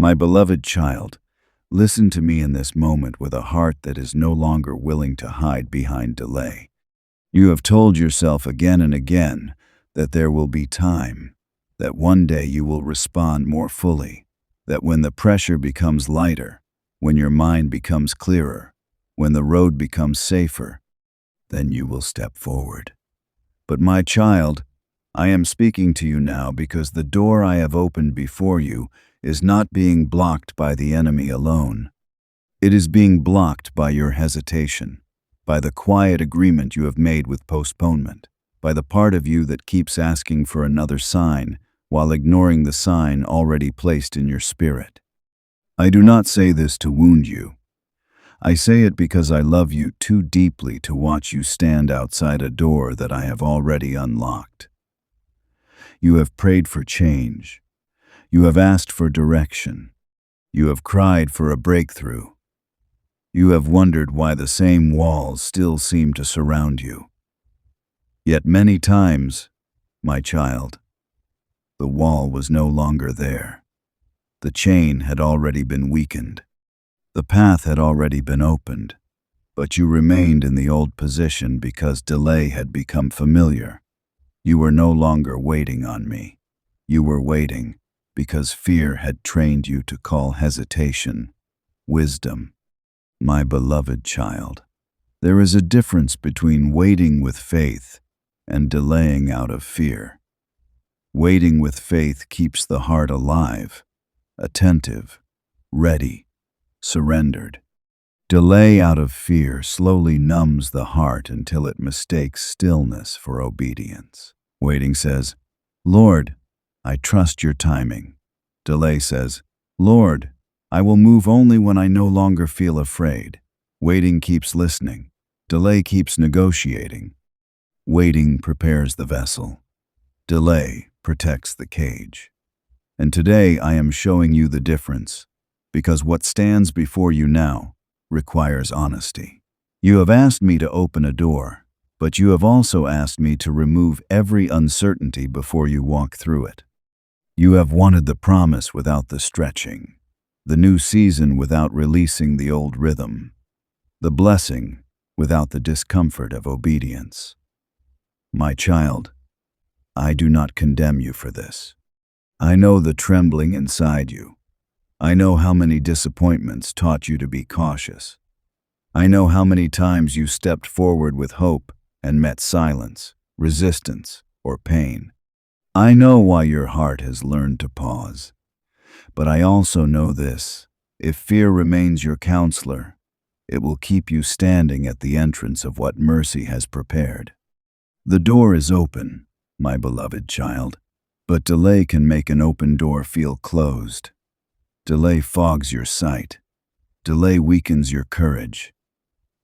My beloved child, listen to me in this moment with a heart that is no longer willing to hide behind delay. You have told yourself again and again that there will be time, that one day you will respond more fully, that when the pressure becomes lighter, when your mind becomes clearer, when the road becomes safer, then you will step forward. But my child, I am speaking to you now because the door I have opened before you is not being blocked by the enemy alone. It is being blocked by your hesitation, by the quiet agreement you have made with postponement, by the part of you that keeps asking for another sign while ignoring the sign already placed in your spirit. I do not say this to wound you. I say it because I love you too deeply to watch you stand outside a door that I have already unlocked. You have prayed for change. You have asked for direction. You have cried for a breakthrough. You have wondered why the same walls still seem to surround you. Yet many times, my child, the wall was no longer there. The chain had already been weakened. The path had already been opened, but you remained in the old position because delay had become familiar. You were no longer waiting on me. You were waiting because fear had trained you to call hesitation wisdom. My beloved child, there is a difference between waiting with faith and delaying out of fear. Waiting with faith keeps the heart alive, attentive, ready, surrendered. Delay out of fear slowly numbs the heart until it mistakes stillness for obedience. Waiting says, "Lord, I trust your timing." Delay says, "Lord, I will move only when I no longer feel afraid." Waiting keeps listening. Delay keeps negotiating. Waiting prepares the vessel. Delay protects the cage. And today I am showing you the difference, because what stands before you now requires honesty. You have asked me to open a door, but you have also asked me to remove every uncertainty before you walk through it. You have wanted the promise without the stretching, the new season without releasing the old rhythm, the blessing without the discomfort of obedience. My child, I do not condemn you for this. I know the trembling inside you. I know how many disappointments taught you to be cautious. I know how many times you stepped forward with hope and met silence, resistance, or pain. I know why your heart has learned to pause. But I also know this: if fear remains your counselor, it will keep you standing at the entrance of what mercy has prepared. The door is open, my beloved child, but delay can make an open door feel closed. Delay fogs your sight. Delay weakens your courage.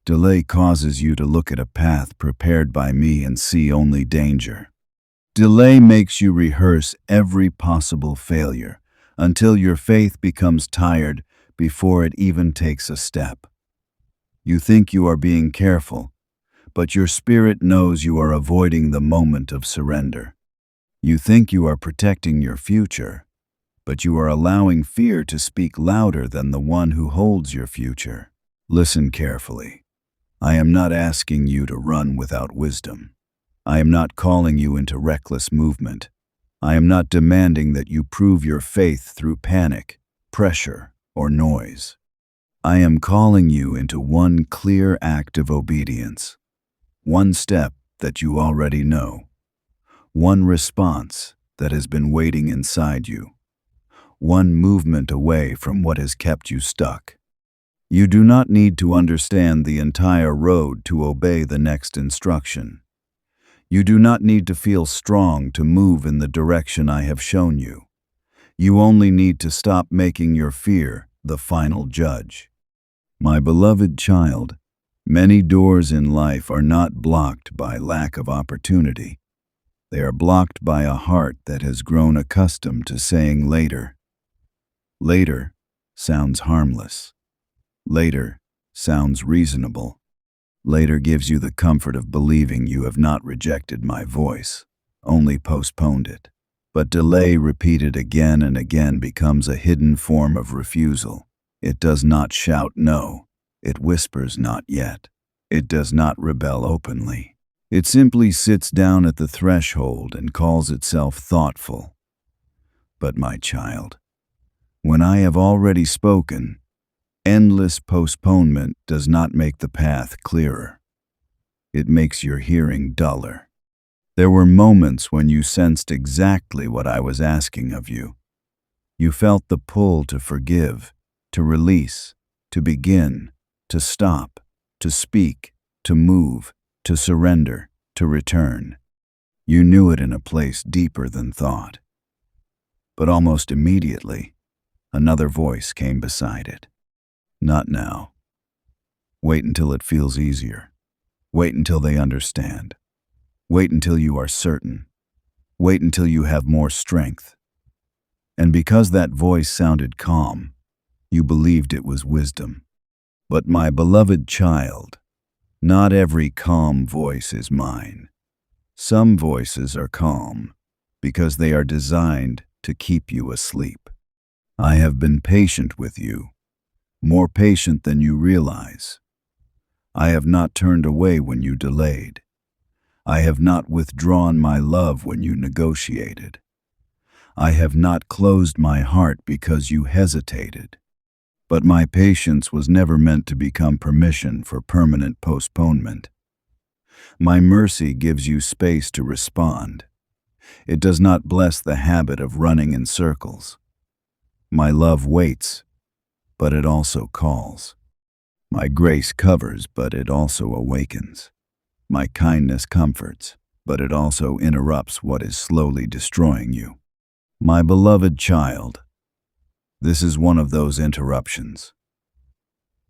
Delay causes you to look at a path prepared by me and see only danger. Delay makes you rehearse every possible failure until your faith becomes tired before it even takes a step. You think you are being careful, but your spirit knows you are avoiding the moment of surrender. You think you are protecting your future, but you are allowing fear to speak louder than the one who holds your future. Listen carefully. I am not asking you to run without wisdom. I am not calling you into reckless movement. I am not demanding that you prove your faith through panic, pressure, or noise. I am calling you into one clear act of obedience, one step that you already know, one response that has been waiting inside you, one movement away from what has kept you stuck. You do not need to understand the entire road to obey the next instruction. You do not need to feel strong to move in the direction I have shown you. You only need to stop making your fear the final judge. My beloved child, many doors in life are not blocked by lack of opportunity. They are blocked by a heart that has grown accustomed to saying later. Later sounds harmless. Later sounds reasonable. Later gives you the comfort of believing you have not rejected my voice, only postponed it. But delay repeated again and again becomes a hidden form of refusal. It does not shout no. It whispers not yet. It does not rebel openly. It simply sits down at the threshold and calls itself thoughtful. But my child, when I have already spoken, endless postponement does not make the path clearer. It makes your hearing duller. There were moments when you sensed exactly what I was asking of you. You felt the pull to forgive, to release, to begin, to stop, to speak, to move, to surrender, to return. You knew it in a place deeper than thought. But almost immediately, another voice came beside it. Not now. Wait until it feels easier. Wait until they understand. Wait until you are certain. Wait until you have more strength. And because that voice sounded calm, you believed it was wisdom. But my beloved child, not every calm voice is mine. Some voices are calm because they are designed to keep you asleep. I have been patient with you, more patient than you realize. I have not turned away when you delayed. I have not withdrawn my love when you negotiated. I have not closed my heart because you hesitated. But my patience was never meant to become permission for permanent postponement. My mercy gives you space to respond. It does not bless the habit of running in circles. My love waits, but it also calls. My grace covers, but it also awakens. My kindness comforts, but it also interrupts what is slowly destroying you. My beloved child, this is one of those interruptions.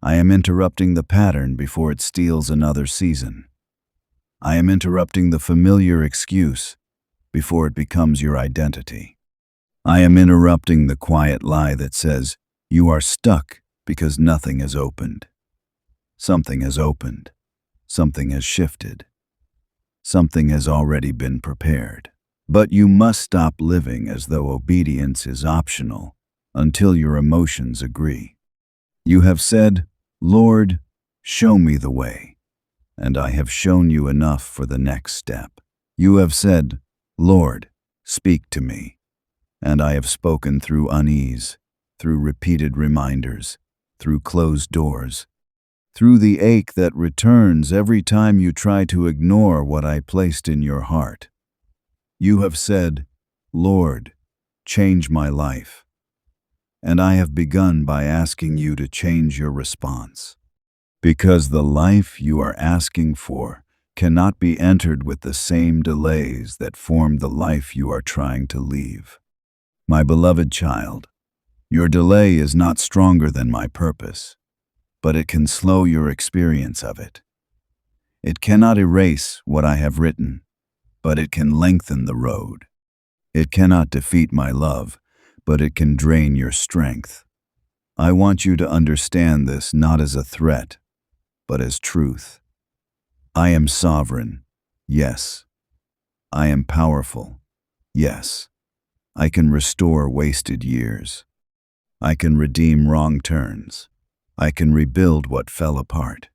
I am interrupting the pattern before it steals another season. I am interrupting the familiar excuse before it becomes your identity. I am interrupting the quiet lie that says you are stuck because nothing has opened. Something has opened. Something has shifted. Something has already been prepared. But you must stop living as though obedience is optional until your emotions agree. You have said, Lord, show me the way, and I have shown you enough for the next step. You have said, Lord, speak to me, and I have spoken through unease, through repeated reminders, through closed doors, through the ache that returns every time you try to ignore what I placed in your heart. You have said, Lord, change my life. And I have begun by asking you to change your response. Because the life you are asking for cannot be entered with the same delays that formed the life you are trying to leave. My beloved child, your delay is not stronger than my purpose, but it can slow your experience of it. It cannot erase what I have written, but it can lengthen the road. It cannot defeat my love, but it can drain your strength. I want you to understand this not as a threat, but as truth. I am sovereign, yes. I am powerful, yes. I can restore wasted years. I can redeem wrong turns. I can rebuild what fell apart.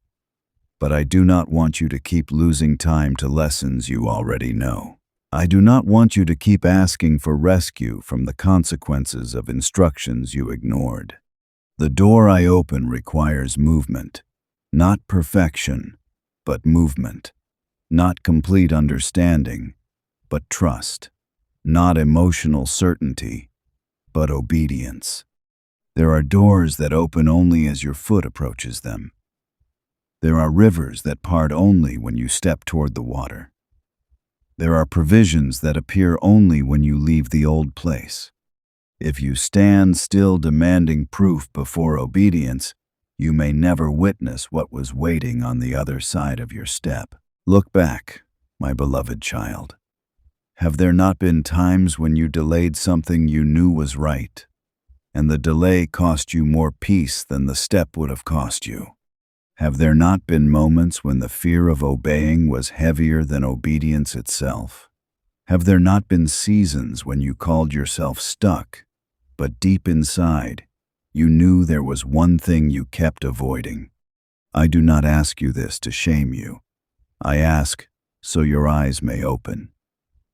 But I do not want you to keep losing time to lessons you already know. I do not want you to keep asking for rescue from the consequences of instructions you ignored. The door I open requires movement, not perfection, but movement, not complete understanding, but trust, not emotional certainty, but obedience. There are doors that open only as your foot approaches them. There are rivers that part only when you step toward the water. There are provisions that appear only when you leave the old place. If you stand still demanding proof before obedience, you may never witness what was waiting on the other side of your step. Look back, my beloved child. Have there not been times when you delayed something you knew was right, and the delay cost you more peace than the step would have cost you? Have there not been moments when the fear of obeying was heavier than obedience itself? Have there not been seasons when you called yourself stuck, but deep inside, you knew there was one thing you kept avoiding? I do not ask you this to shame you. I ask so your eyes may open.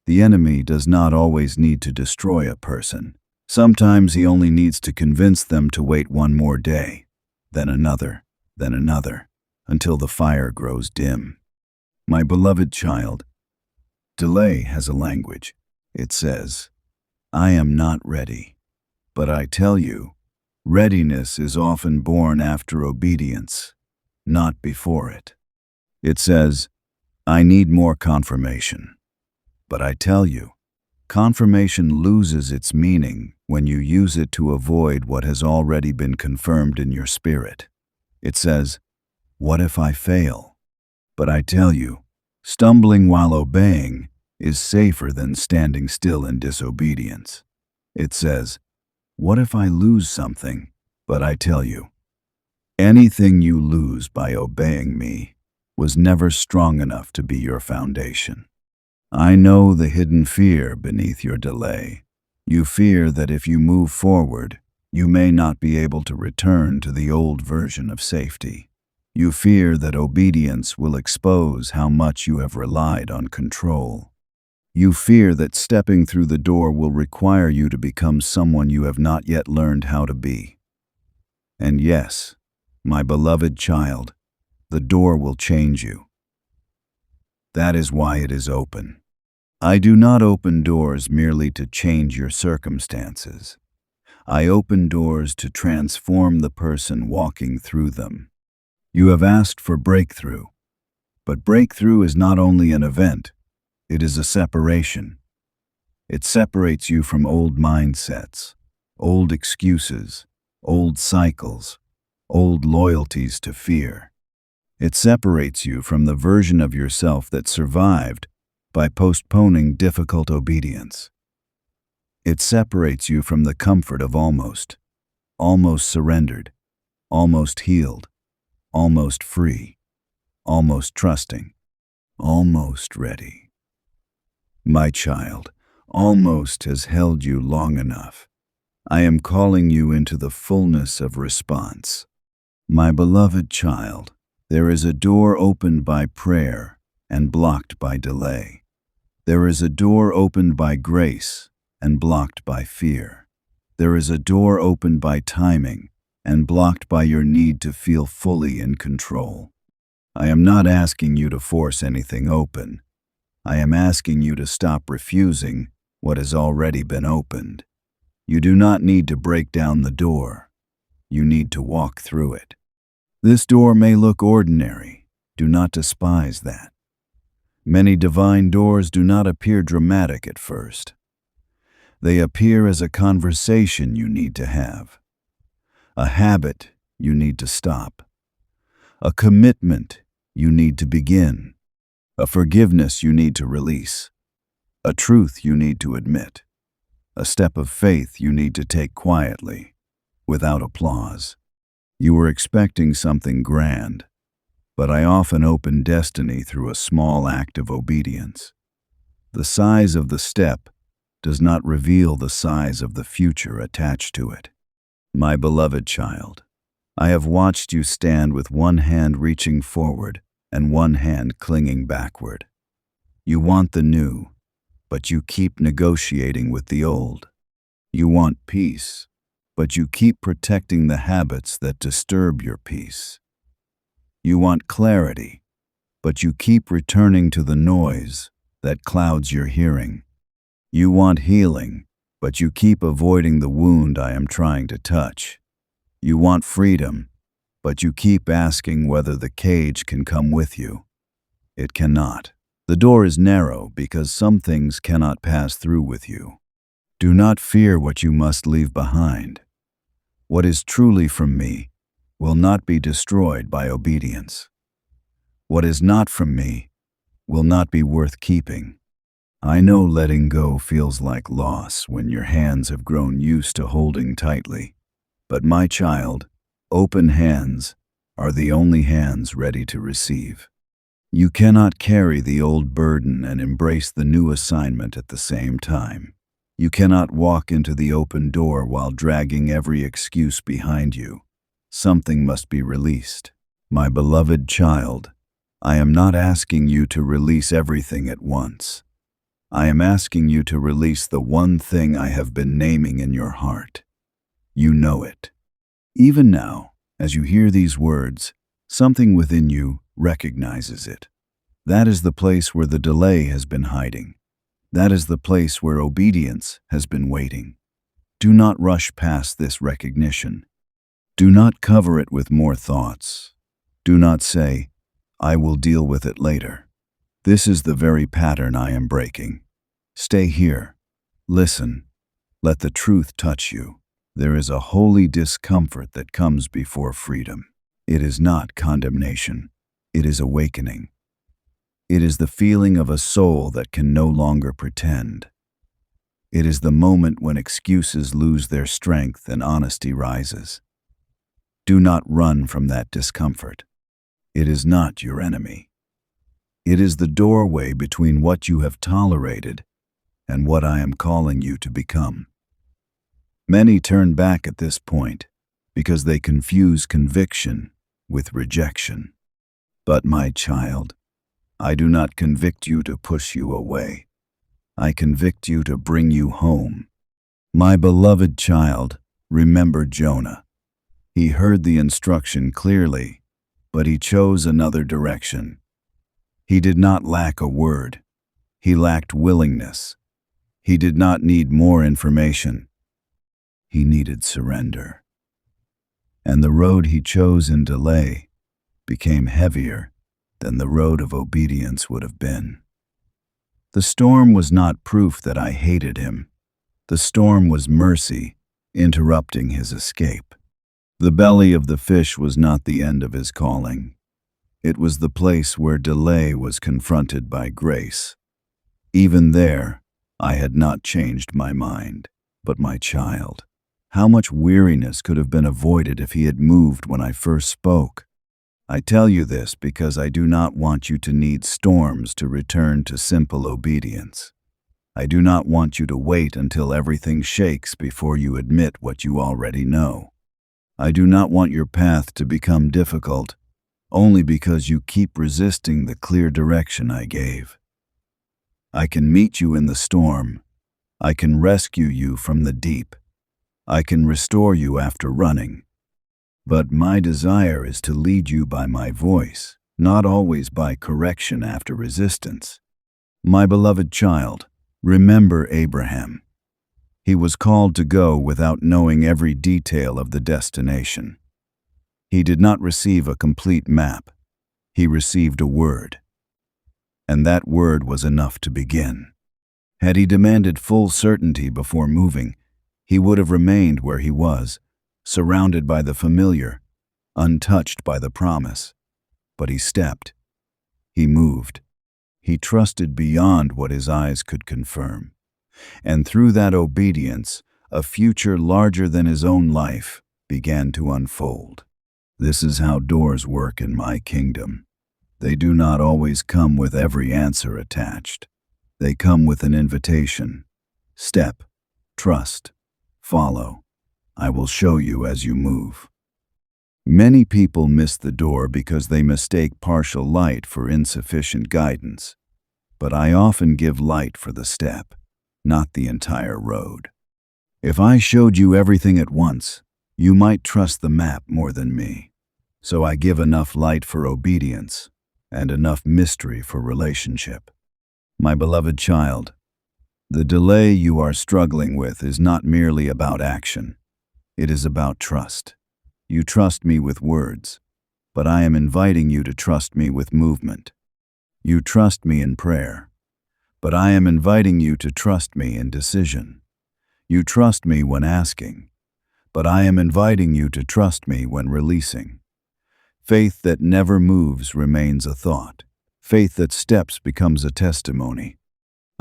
The enemy does not always need to destroy a person. Sometimes he only needs to convince them to wait one more day, then another, until the fire grows dim. My beloved child, delay has a language. It says, I am not ready. But I tell you, readiness is often born after obedience, not before it. It says, I need more confirmation. But I tell you, confirmation loses its meaning when you use it to avoid what has already been confirmed in your spirit. It says, what if I fail? But I tell you, stumbling while obeying is safer than standing still in disobedience. It says, what if I lose something? But I tell you, anything you lose by obeying me was never strong enough to be your foundation. I know the hidden fear beneath your delay. You fear that if you move forward, you may not be able to return to the old version of safety. You fear that obedience will expose how much you have relied on control. You fear that stepping through the door will require you to become someone you have not yet learned how to be. And yes, my beloved child, the door will change you. That is why it is open. I do not open doors merely to change your circumstances. I open doors to transform the person walking through them. You have asked for breakthrough, but breakthrough is not only an event, it is a separation. It separates you from old mindsets, old excuses, old cycles, old loyalties to fear. It separates you from the version of yourself that survived by postponing difficult obedience. It separates you from the comfort of almost surrendered, almost healed, almost free, almost trusting, almost ready. My child, almost has held you long enough. I am calling you into the fullness of response. My beloved child, there is a door opened by prayer and blocked by delay. There is a door opened by grace and blocked by fear. There is a door opened by timing and blocked by your need to feel fully in control. I am not asking you to force anything open. I am asking you to stop refusing what has already been opened. You do not need to break down the door. You need to walk through it. This door may look ordinary. Do not despise that. Many divine doors do not appear dramatic at first. They appear as a conversation you need to have, a habit you need to stop, a commitment you need to begin, a forgiveness you need to release, a truth you need to admit, a step of faith you need to take quietly, without applause. You were expecting something grand, but I often open destiny through a small act of obedience. The size of the step does not reveal the size of the future attached to it. My beloved child, I have watched you stand with one hand reaching forward and one hand clinging backward. You want the new, but you keep negotiating with the old. You want peace, but you keep protecting the habits that disturb your peace. You want clarity, but you keep returning to the noise that clouds your hearing. You want healing, but you keep avoiding the wound I am trying to touch. You want freedom, but you keep asking whether the cage can come with you. It cannot. The door is narrow because some things cannot pass through with you. Do not fear what you must leave behind. What is truly from me will not be destroyed by obedience. What is not from me will not be worth keeping. I know letting go feels like loss when your hands have grown used to holding tightly. But my child, open hands are the only hands ready to receive. You cannot carry the old burden and embrace the new assignment at the same time. You cannot walk into the open door while dragging every excuse behind you. Something must be released. My beloved child, I am not asking you to release everything at once. I am asking you to release the one thing I have been naming in your heart. You know it. Even now, as you hear these words, something within you recognizes it. That is the place where the delay has been hiding. That is the place where obedience has been waiting. Do not rush past this recognition. Do not cover it with more thoughts. Do not say, "I will deal with it later." This is the very pattern I am breaking. Stay here. Listen. Let the truth touch you. There is a holy discomfort that comes before freedom. It is not condemnation. It is awakening. It is the feeling of a soul that can no longer pretend. It is the moment when excuses lose their strength and honesty rises. Do not run from that discomfort. It is not your enemy. It is the doorway between what you have tolerated and what I am calling you to become. Many turn back at this point because they confuse conviction with rejection. But my child, I do not convict you to push you away. I convict you to bring you home. My beloved child, remember Jonah. He heard the instruction clearly, but he chose another direction. He did not lack a word. He lacked willingness. He did not need more information. He needed surrender. And the road he chose in delay became heavier than the road of obedience would have been. The storm was not proof that I hated him. The storm was mercy, interrupting his escape. The belly of the fish was not the end of his calling. It was the place where delay was confronted by grace. Even there, I had not changed my mind. But my child, how much weariness could have been avoided if he had moved when I first spoke? I tell you this because I do not want you to need storms to return to simple obedience. I do not want you to wait until everything shakes before you admit what you already know. I do not want your path to become difficult only because you keep resisting the clear direction I gave. I can meet you in the storm. I can rescue you from the deep. I can restore you after running. But my desire is to lead you by my voice, not always by correction after resistance. My beloved child, remember Abraham. He was called to go without knowing every detail of the destination. He did not receive a complete map. He received a word. And that word was enough to begin. Had he demanded full certainty before moving, he would have remained where he was, surrounded by the familiar, untouched by the promise. But he stepped. He moved. He trusted beyond what his eyes could confirm. And through that obedience, a future larger than his own life began to unfold. This is how doors work in my kingdom. They do not always come with every answer attached. They come with an invitation. Step, trust, follow. I will show you as you move. Many people miss the door because they mistake partial light for insufficient guidance. But I often give light for the step, not the entire road. If I showed you everything at once, you might trust the map more than me. So I give enough light for obedience and enough mystery for relationship. My beloved child, the delay you are struggling with is not merely about action. It is about trust. You trust me with words, but I am inviting you to trust me with movement. You trust me in prayer, but I am inviting you to trust me in decision. You trust me when asking, but I am inviting you to trust me when releasing. Faith that never moves remains a thought. Faith that steps becomes a testimony.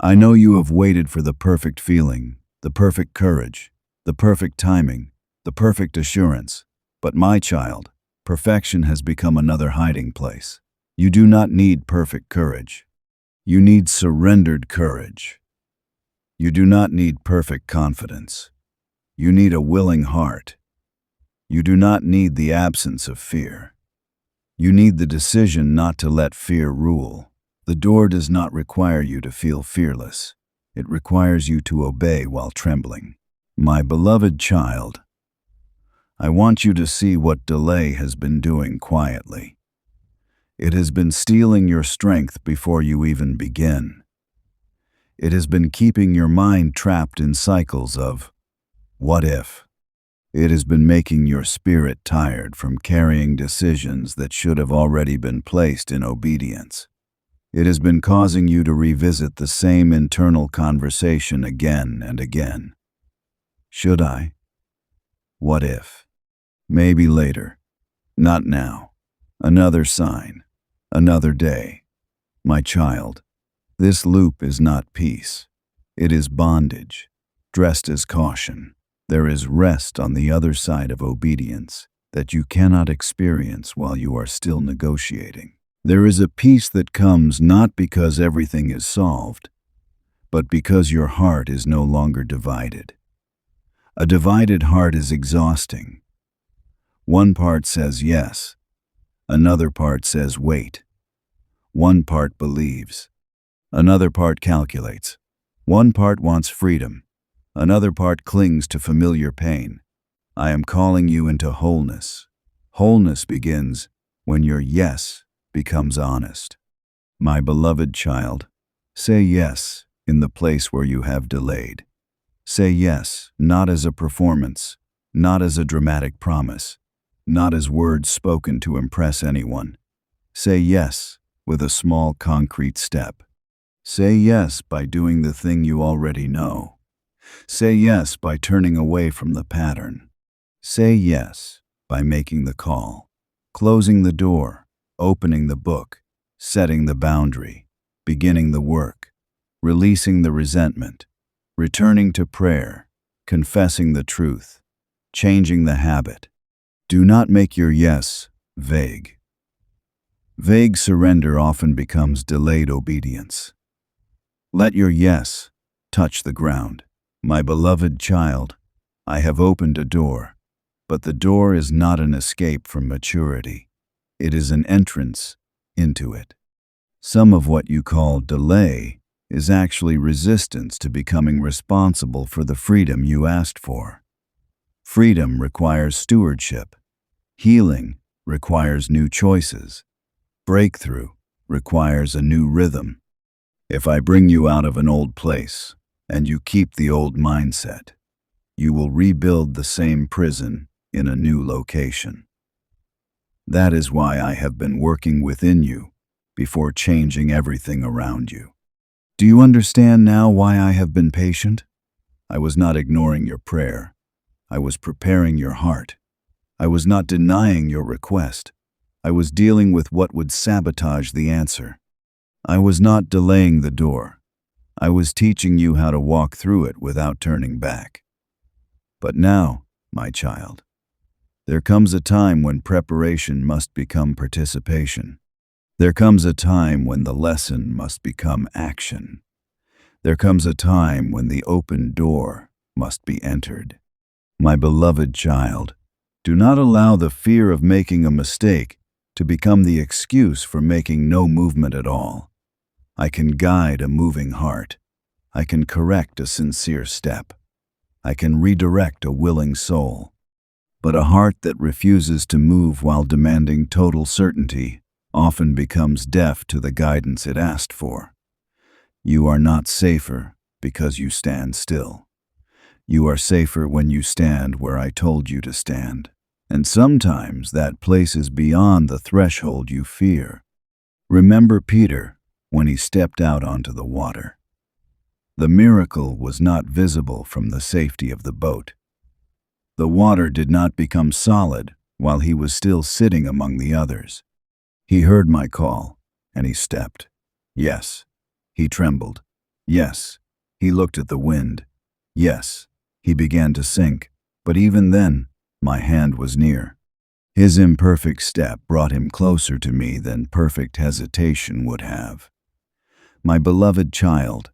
I know you have waited for the perfect feeling, the perfect courage, the perfect timing, the perfect assurance. But my child, perfection has become another hiding place. You do not need perfect courage. You need surrendered courage. You do not need perfect confidence. You need a willing heart. You do not need the absence of fear. You need the decision not to let fear rule. The door does not require you to feel fearless. It requires you to obey while trembling. My beloved child, I want you to see what delay has been doing quietly. It has been stealing your strength before you even begin. It has been keeping your mind trapped in cycles of what if. It has been making your spirit tired from carrying decisions that should have already been placed in obedience. It has been causing you to revisit the same internal conversation again and again. Should I? What if? Maybe later. Not now. Another sign. Another day. My child, this loop is not peace. It is bondage, dressed as caution. There is rest on the other side of obedience that you cannot experience while you are still negotiating. There is a peace that comes not because everything is solved, but because your heart is no longer divided. A divided heart is exhausting. One part says yes, another part says wait. One part believes, another part calculates. One part wants freedom, another part clings to familiar pain. I am calling you into wholeness. Wholeness begins when your yes becomes honest. My beloved child, say yes in the place where you have delayed. Say yes, not as a performance, not as a dramatic promise, not as words spoken to impress anyone. Say yes with a small concrete step. Say yes by doing the thing you already know. Say yes by turning away from the pattern. Say yes by making the call, closing the door, opening the book, setting the boundary, beginning the work, releasing the resentment, returning to prayer, confessing the truth, changing the habit. Do not make your yes vague. Vague surrender often becomes delayed obedience. Let your yes touch the ground. My beloved child, I have opened a door, but the door is not an escape from maturity. It is an entrance into it. Some of what you call delay is actually resistance to becoming responsible for the freedom you asked for. Freedom requires stewardship. Healing requires new choices. Breakthrough requires a new rhythm. If I bring you out of an old place and you keep the old mindset, you will rebuild the same prison in a new location. That is why I have been working within you before changing everything around you. Do you understand now why I have been patient? I was not ignoring your prayer. I was preparing your heart. I was not denying your request. I was dealing with what would sabotage the answer. I was not delaying the door. I was teaching you how to walk through it without turning back. But now, my child, there comes a time when preparation must become participation. There comes a time when the lesson must become action. There comes a time when the open door must be entered. My beloved child, do not allow the fear of making a mistake to become the excuse for making no movement at all. I can guide a moving heart. I can correct a sincere step. I can redirect a willing soul. But a heart that refuses to move while demanding total certainty often becomes deaf to the guidance it asked for. You are not safer because you stand still. You are safer when you stand where I told you to stand. And sometimes that place is beyond the threshold you fear. Remember Peter when he stepped out onto the water. The miracle was not visible from the safety of the boat. The water did not become solid while he was still sitting among the others. He heard my call, and he stepped. Yes, he trembled. Yes, he looked at the wind. Yes, he began to sink, but even then, my hand was near. His imperfect step brought him closer to me than perfect hesitation would have. My beloved child,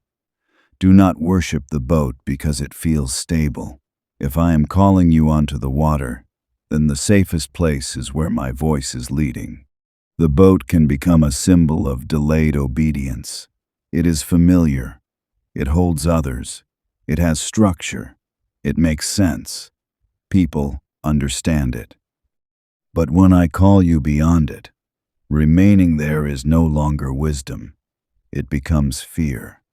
do not worship the boat because it feels stable. If I am calling you onto the water, then the safest place is where my voice is leading. The boat can become a symbol of delayed obedience. It is familiar. It holds others. It has structure. It makes sense. People understand it. But when I call you beyond it, remaining there is no longer wisdom. It becomes fear.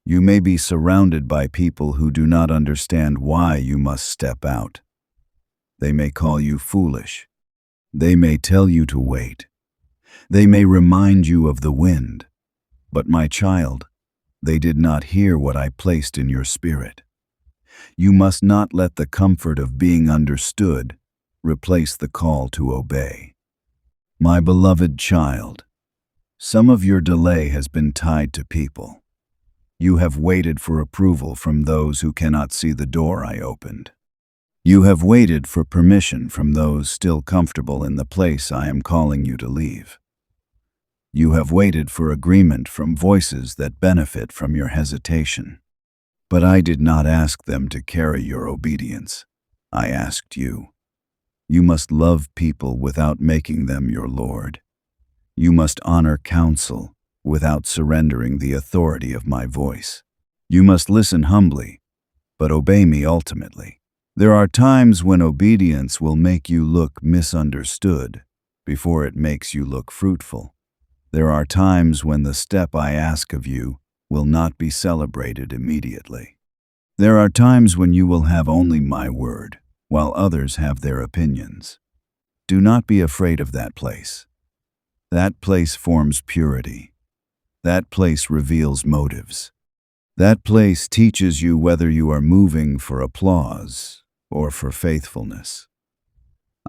You may be surrounded by people who do not understand why you must step out. They may call you foolish. They may tell you to wait. They may remind you of the wind. But my child, they did not hear what I placed in your spirit. You must not let the comfort of being understood replace the call to obey. My beloved child, some of your delay has been tied to people. You have waited for approval from those who cannot see the door I opened. You have waited for permission from those still comfortable in the place I am calling you to leave. You have waited for agreement from voices that benefit from your hesitation. But I did not ask them to carry your obedience. I asked you. You must love people without making them your Lord. You must honor counsel without surrendering the authority of my voice. You must listen humbly, but obey me ultimately. There are times when obedience will make you look misunderstood before it makes you look fruitful. There are times when the step I ask of you will not be celebrated immediately. There are times when you will have only my word, while others have their opinions. Do not be afraid of that place. That place forms purity. That place reveals motives. That place teaches you whether you are moving for applause or for faithfulness.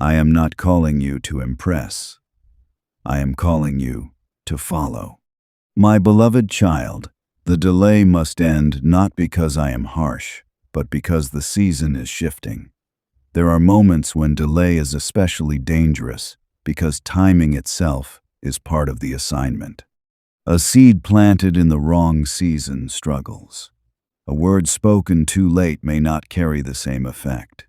I am not calling you to impress. I am calling you to follow. My beloved child, the delay must end not because I am harsh, but because the season is shifting. There are moments when delay is especially dangerous because timing itself is part of the assignment. A seed planted in the wrong season struggles. A word spoken too late may not carry the same effect.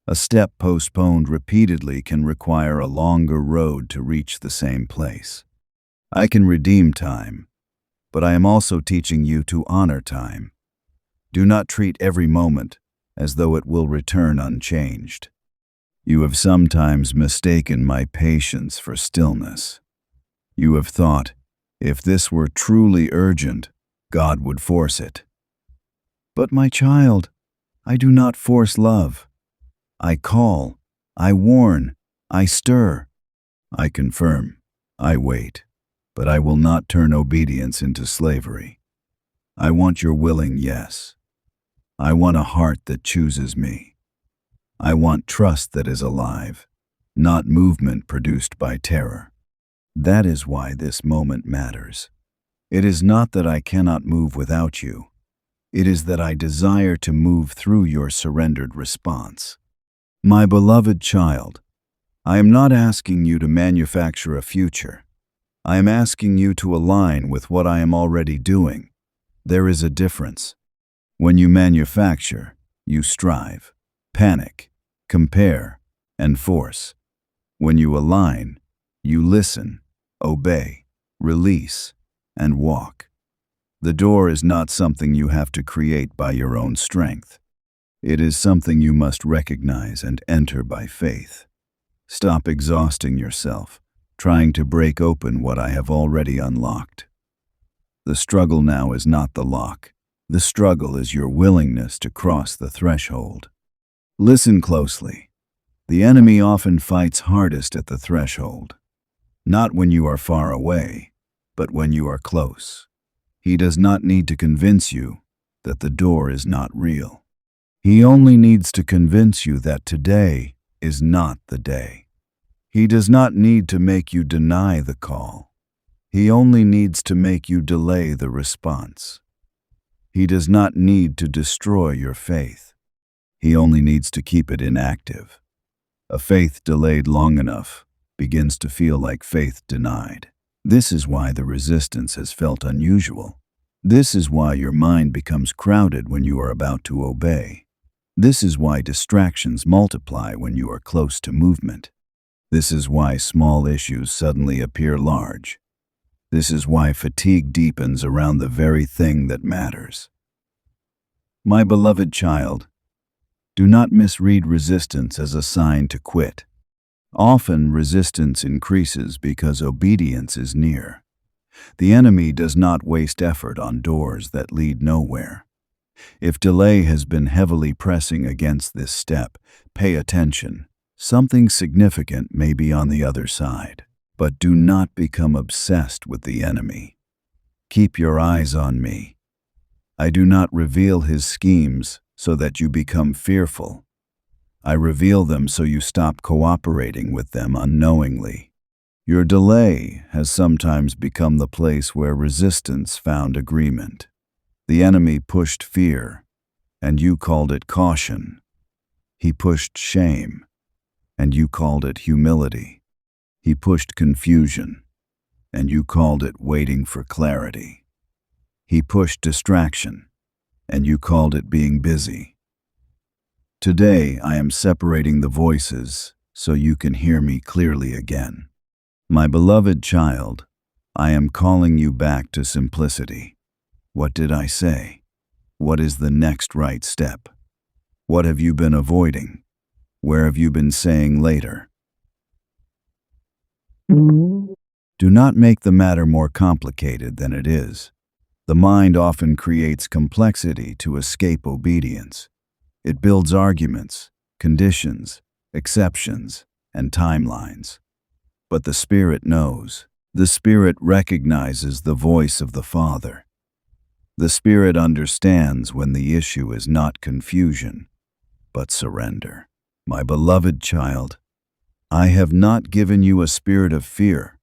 A step postponed repeatedly can require a longer road to reach the same place. I can redeem time, but I am also teaching you to honor time. Do not treat every moment as though it will return unchanged. You have sometimes mistaken my patience for stillness. You have thought, if this were truly urgent, God would force it. But my child, I do not force love. I call, I warn, I stir, I confirm, I wait. But I will not turn obedience into slavery. I want your willing yes. I want a heart that chooses me. I want trust that is alive, not movement produced by terror. That is why this moment matters. It is not that I cannot move without you. It is that I desire to move through your surrendered response. My beloved child, I am not asking you to manufacture a future. I am asking you to align with what I am already doing. There is a difference. When you manufacture, you strive, panic, compare, and force. When you align, you listen, obey, release, and walk. The door is not something you have to create by your own strength. It is something you must recognize and enter by faith. Stop exhausting yourself, trying to break open what I have already unlocked. The struggle now is not the lock. The struggle is your willingness to cross the threshold. Listen closely. The enemy often fights hardest at the threshold. Not when you are far away, but when you are close. He does not need to convince you that the door is not real. He only needs to convince you that today is not the day. He does not need to make you deny the call. He only needs to make you delay the response. He does not need to destroy your faith. He only needs to keep it inactive. A faith delayed long enough begins to feel like faith denied. This is why the resistance has felt unusual. This is why your mind becomes crowded when you are about to obey. This is why distractions multiply when you are close to movement. This is why small issues suddenly appear large. This is why fatigue deepens around the very thing that matters. My beloved child, do not misread resistance as a sign to quit. Often resistance increases because obedience is near. The enemy does not waste effort on doors that lead nowhere. If delay has been heavily pressing against this step, pay attention. Something significant may be on the other side. But do not become obsessed with the enemy. Keep your eyes on me. I do not reveal his schemes so that you become fearful. I reveal them so you stop cooperating with them unknowingly. Your delay has sometimes become the place where resistance found agreement. The enemy pushed fear, and you called it caution. He pushed shame, and you called it humility. He pushed confusion, and you called it waiting for clarity. He pushed distraction, and you called it being busy. Today, I am separating the voices so you can hear me clearly again. My beloved child, I am calling you back to simplicity. What did I say? What is the next right step? What have you been avoiding? Where have you been saying later? Do not make the matter more complicated than it is. The mind often creates complexity to escape obedience. It builds arguments, conditions, exceptions, and timelines. But the Spirit knows. The Spirit recognizes the voice of the Father. The Spirit understands when the issue is not confusion, but surrender. My beloved child, I have not given you a spirit of fear.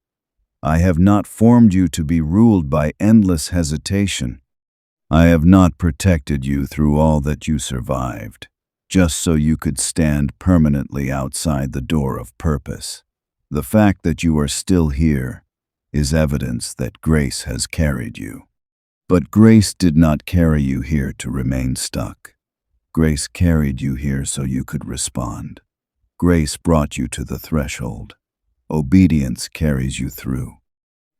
I have not formed you to be ruled by endless hesitation. I have not protected you through all that you survived, just so you could stand permanently outside the door of purpose. The fact that you are still here is evidence that grace has carried you. But grace did not carry you here to remain stuck. Grace carried you here so you could respond. Grace brought you to the threshold. Obedience carries you through.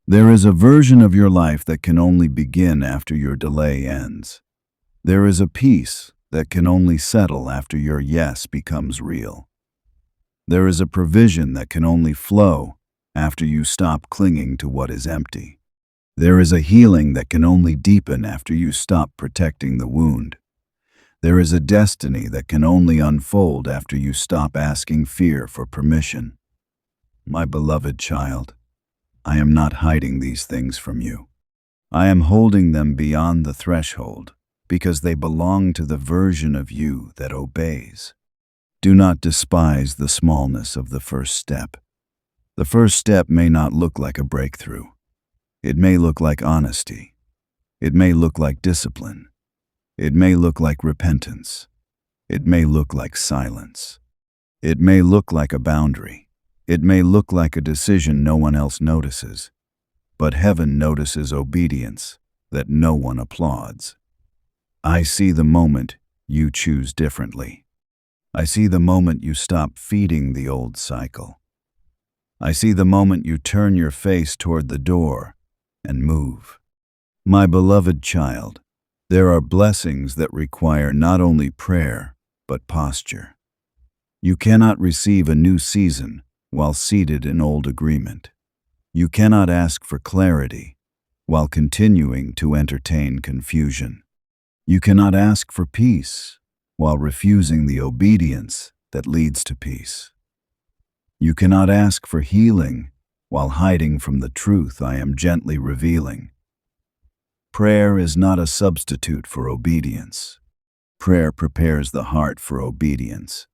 There is a version of your life that can only begin after your delay ends. There is a peace that can only settle after your yes becomes real. There is a provision that can only flow after you stop clinging to what is empty. There is a healing that can only deepen after you stop protecting the wound. There is a destiny that can only unfold after you stop asking fear for permission. My beloved child, I am not hiding these things from you. I am holding them beyond the threshold because they belong to the version of you that obeys. Do not despise the smallness of the first step. The first step may not look like a breakthrough. It may look like honesty. It may look like discipline. It may look like repentance. It may look like silence. It may look like a boundary. It may look like a decision no one else notices. But heaven notices obedience that no one applauds. I see the moment you choose differently. I see the moment you stop feeding the old cycle. I see the moment you turn your face toward the door and move. My beloved child, there are blessings that require not only prayer, but posture. You cannot receive a new season while seated in old agreement. You cannot ask for clarity while continuing to entertain confusion. You cannot ask for peace while refusing the obedience that leads to peace. You cannot ask for healing while hiding from the truth I am gently revealing. Prayer is not a substitute for obedience. Prayer prepares the heart for obedience.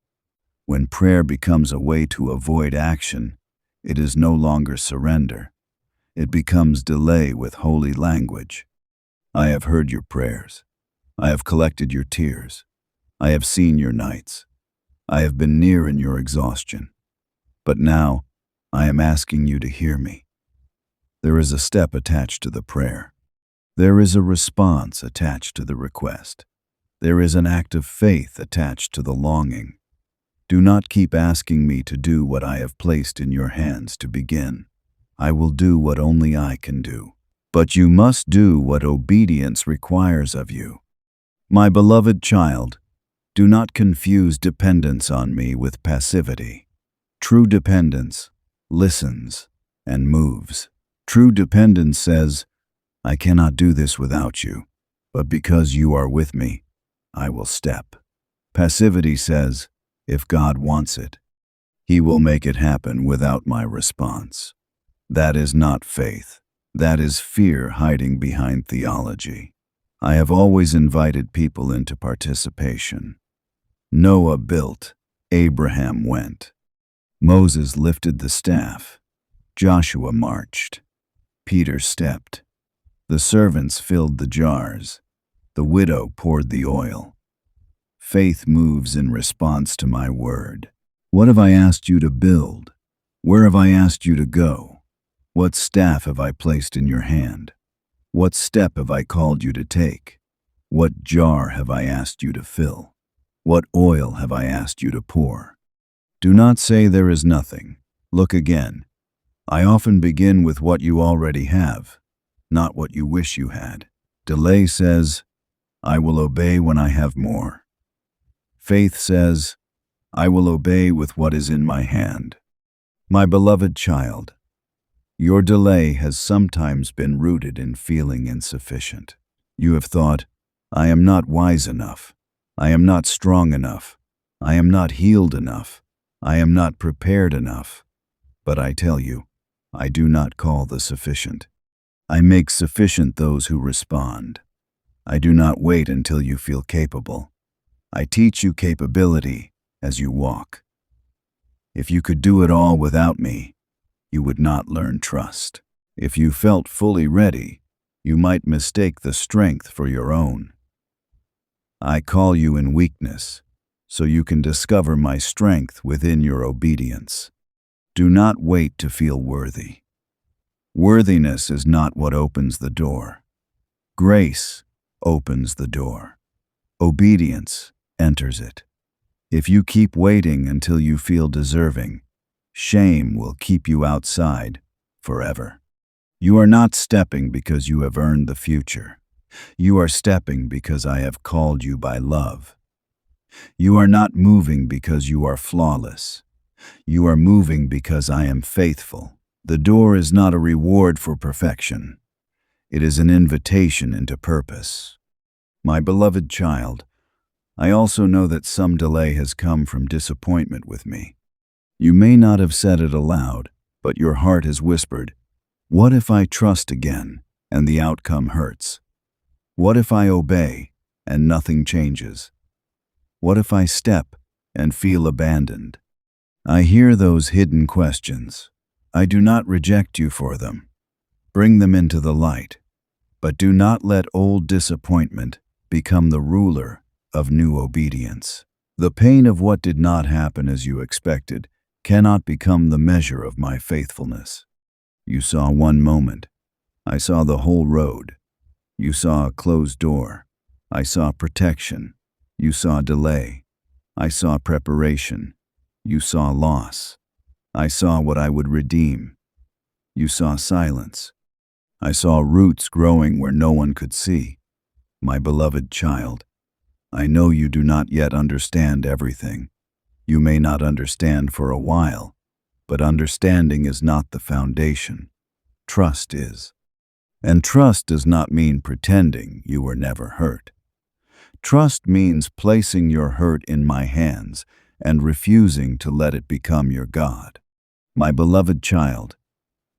When prayer becomes a way to avoid action, it is no longer surrender. It becomes delay with holy language. I have heard your prayers. I have collected your tears. I have seen your nights. I have been near in your exhaustion. But now, I am asking you to hear me. There is a step attached to the prayer. There is a response attached to the request. There is an act of faith attached to the longing. Do not keep asking me to do what I have placed in your hands to begin. I will do what only I can do. But you must do what obedience requires of you. My beloved child, do not confuse dependence on me with passivity. True dependence listens and moves. True dependence says, I cannot do this without you, but because you are with me, I will step. Passivity says, if God wants it, He will make it happen without my response. That is not faith. That is fear hiding behind theology. I have always invited people into participation. Noah built, Abraham went. Moses lifted the staff. Joshua marched. Peter stepped. The servants filled the jars. The widow poured the oil. Faith moves in response to my word. What have I asked you to build? Where have I asked you to go? What staff have I placed in your hand? What step have I called you to take? What jar have I asked you to fill? What oil have I asked you to pour? Do not say there is nothing. Look again. I often begin with what you already have, not what you wish you had. Delay says, I will obey when I have more. Faith says, I will obey with what is in my hand. My beloved child, your delay has sometimes been rooted in feeling insufficient. You have thought, I am not wise enough. I am not strong enough. I am not healed enough. I am not prepared enough. But I tell you, I do not call the sufficient. I make sufficient those who respond. I do not wait until you feel capable. I teach you capability as you walk. If you could do it all without me, you would not learn trust. If you felt fully ready, you might mistake the strength for your own. I call you in weakness, so you can discover my strength within your obedience. Do not wait to feel worthy. Worthiness is not what opens the door. Grace opens the door. Obedience enters it. If you keep waiting until you feel deserving, shame will keep you outside forever. You are not stepping because you have earned the future. You are stepping because I have called you by love. You are not moving because you are flawless. You are moving because I am faithful. The door is not a reward for perfection. It is an invitation into purpose. My beloved child, I also know that some delay has come from disappointment with me. You may not have said it aloud, but your heart has whispered, what if I trust again and the outcome hurts? What if I obey and nothing changes? What if I step and feel abandoned? I hear those hidden questions. I do not reject you for them. Bring them into the light, but do not let old disappointment become the ruler of new obedience. The pain of what did not happen as you expected cannot become the measure of my faithfulness. You saw one moment. I saw the whole road. You saw a closed door. I saw protection. You saw delay. I saw preparation. You saw loss. I saw what I would redeem. You saw silence. I saw roots growing where no one could see. My beloved child, I know you do not yet understand everything. You may not understand for a while, but understanding is not the foundation. Trust is. And trust does not mean pretending you were never hurt. Trust means placing your hurt in my hands and refusing to let it become your God. My beloved child,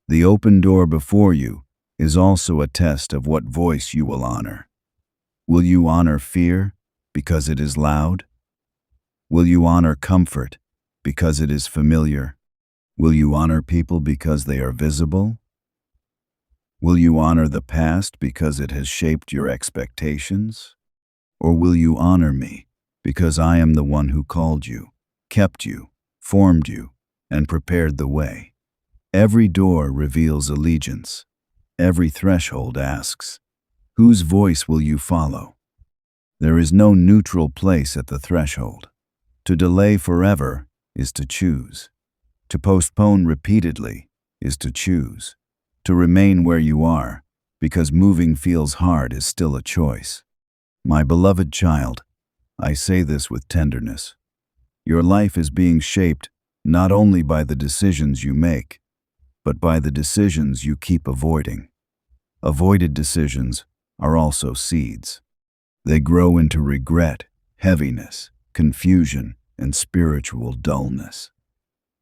the open door before you is also a test of what voice you will honor. Will you honor fear because it is loud? Will you honor comfort because it is familiar? Will you honor people because they are visible? Will you honor the past because it has shaped your expectations? Or will you honor me because I am the one who called you? kept you, formed you, and prepared the way. Every door reveals allegiance. Every threshold asks, whose voice will you follow? There is no neutral place at the threshold. To delay forever is to choose. To postpone repeatedly is to choose. To remain where you are, because moving feels hard, is still a choice. My beloved child, I say this with tenderness. Your life is being shaped not only by the decisions you make, but by the decisions you keep avoiding. Avoided decisions are also seeds. They grow into regret, heaviness, confusion, and spiritual dullness.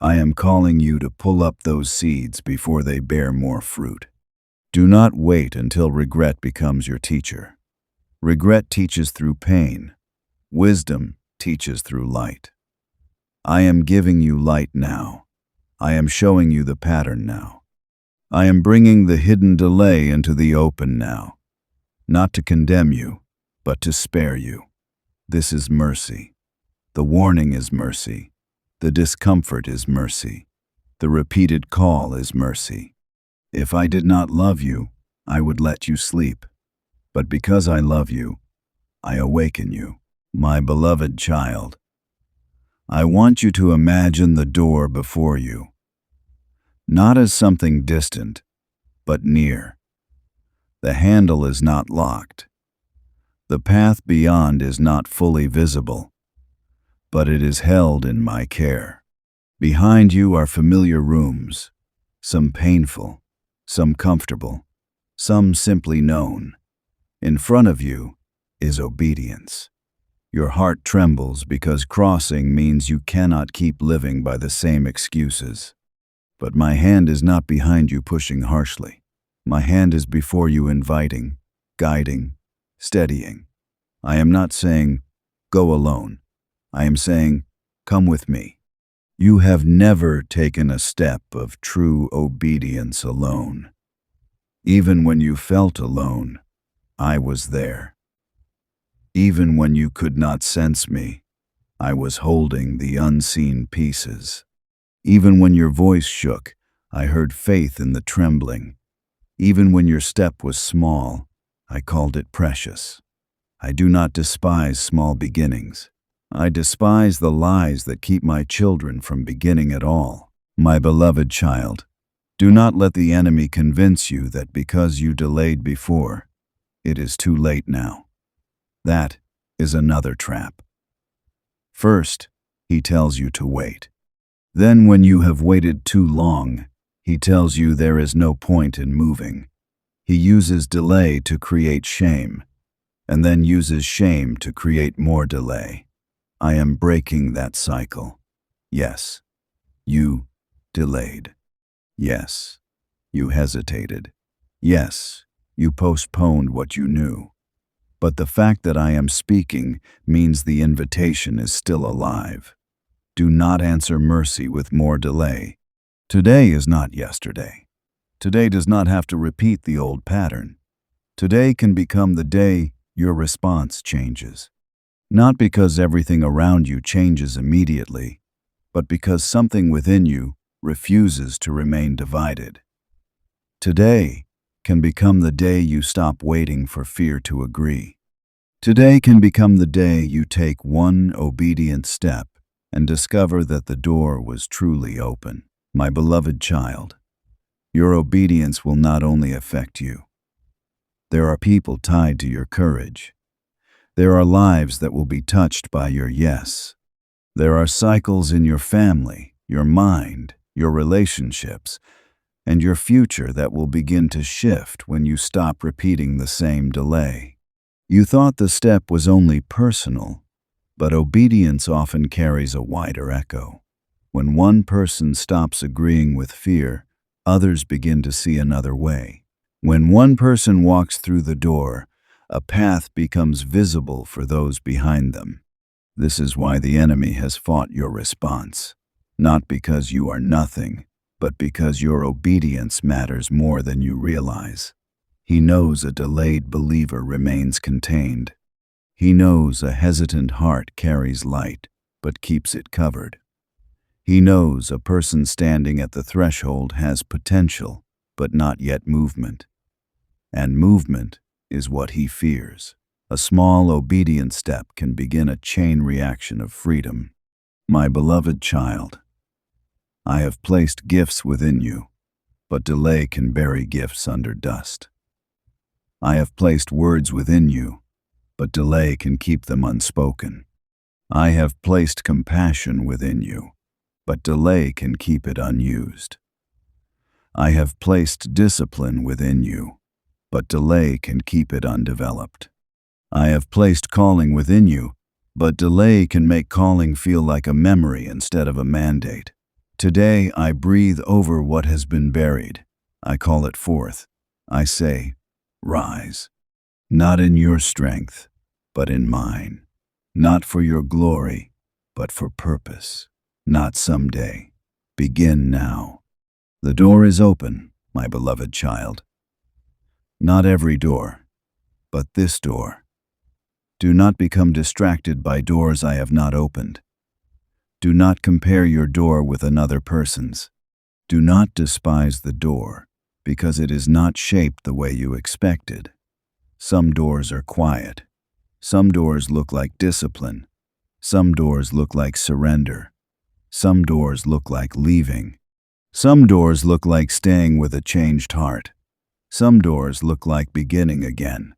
I am calling you to pull up those seeds before they bear more fruit. Do not wait until regret becomes your teacher. Regret teaches through pain. Wisdom teaches through light. I am giving you light now. I am showing you the pattern now. I am bringing the hidden delay into the open now, not to condemn you, but to spare you. This is mercy. The warning is mercy. The discomfort is mercy. The repeated call is mercy. If I did not love you, I would let you sleep. But because I love you, I awaken you. My beloved child, I want you to imagine the door before you, not as something distant, but near. The handle is not locked. The path beyond is not fully visible, but it is held in my care. Behind you are familiar rooms, some painful, some comfortable, some simply known. In front of you is obedience. Your heart trembles because crossing means you cannot keep living by the same excuses. But my hand is not behind you pushing harshly. My hand is before you inviting, guiding, steadying. I am not saying, go alone. I am saying, come with me. You have never taken a step of true obedience alone. Even when you felt alone, I was there. Even when you could not sense me, I was holding the unseen pieces. Even when your voice shook, I heard faith in the trembling. Even when your step was small, I called it precious. I do not despise small beginnings. I despise the lies that keep my children from beginning at all. My beloved child, do not let the enemy convince you that because you delayed before, it is too late now. That is another trap. First, he tells you to wait. Then when you have waited too long, he tells you there is no point in moving. He uses delay to create shame, and then uses shame to create more delay. I am breaking that cycle. Yes, you delayed. Yes, you hesitated. Yes, you postponed what you knew. But the fact that I am speaking means the invitation is still alive. Do not answer mercy with more delay. Today is not yesterday. Today does not have to repeat the old pattern. Today can become the day your response changes. Not because everything around you changes immediately, but because something within you refuses to remain divided. Today can become the day you stop waiting for fear to agree. Today can become the day you take one obedient step and discover that the door was truly open. My beloved child, your obedience will not only affect you. There are people tied to your courage. There are lives that will be touched by your yes. There are cycles in your family, your mind, your relationships, and your future that will begin to shift when you stop repeating the same delay. You thought the step was only personal, but obedience often carries a wider echo. When one person stops agreeing with fear, others begin to see another way. When one person walks through the door, a path becomes visible for those behind them. This is why the enemy has fought your response, not because you are nothing, but because your obedience matters more than you realize. He knows a delayed believer remains contained. He knows a hesitant heart carries light, but keeps it covered. He knows a person standing at the threshold has potential, but not yet movement. And movement is what he fears. A small, obedient step can begin a chain reaction of freedom. My beloved child, I have placed gifts within you, but delay can bury gifts under dust. I have placed words within you, but delay can keep them unspoken. I have placed compassion within you, but delay can keep it unused. I have placed discipline within you, but delay can keep it undeveloped. I have placed calling within you, but delay can make calling feel like a memory instead of a mandate. Today I breathe over what has been buried. I call it forth. I say, rise. Not in your strength, but in mine. Not for your glory, but for purpose. Not someday. Begin now. The door is open, my beloved child. Not every door, but this door. Do not become distracted by doors I have not opened. Do not compare your door with another person's. Do not despise the door, because it is not shaped the way you expected. Some doors are quiet. Some doors look like discipline. Some doors look like surrender. Some doors look like leaving. Some doors look like staying with a changed heart. Some doors look like beginning again.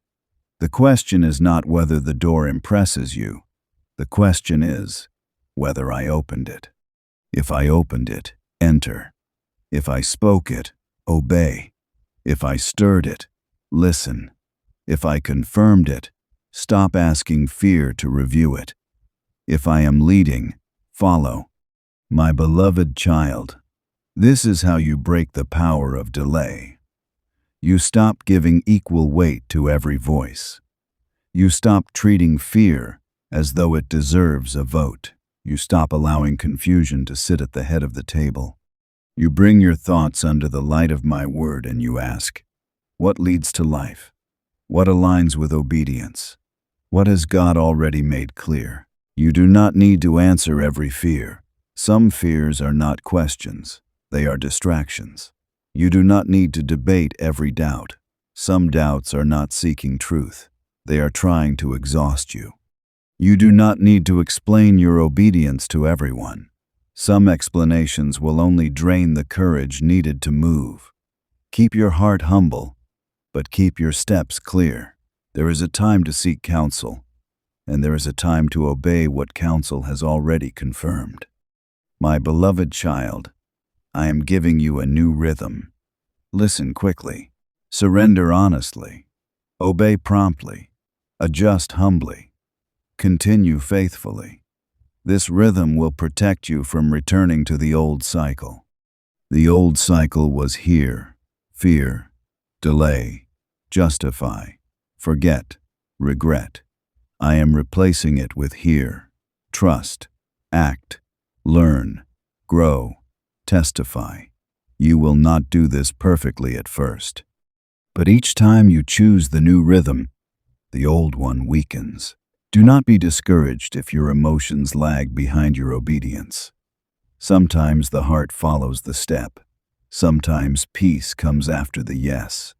The question is not whether the door impresses you. The question is whether I opened it. If I opened it, enter. If I spoke it, obey. If I stirred it, listen. If I confirmed it, stop asking fear to review it. If I am leading, follow. My beloved child, this is how you break the power of delay. You stop giving equal weight to every voice. You stop treating fear as though it deserves a vote. You stop allowing confusion to sit at the head of the table. You bring your thoughts under the light of my word and you ask, what leads to life? What aligns with obedience? What has God already made clear? You do not need to answer every fear. Some fears are not questions. They are distractions. You do not need to debate every doubt. Some doubts are not seeking truth. They are trying to exhaust you. You do not need to explain your obedience to everyone. Some explanations will only drain the courage needed to move. Keep your heart humble, but keep your steps clear. There is a time to seek counsel, and there is a time to obey what counsel has already confirmed. My beloved child, I am giving you a new rhythm. Listen quickly, surrender honestly, obey promptly, adjust humbly, continue faithfully. This rhythm will protect you from returning to the old cycle. The old cycle was hear, fear, delay, justify, forget, regret. I am replacing it with hear, trust, act, learn, grow, testify. You will not do this perfectly at first. But each time you choose the new rhythm, the old one weakens. Do not be discouraged if your emotions lag behind your obedience. Sometimes the heart follows the step. Sometimes peace comes after the yes.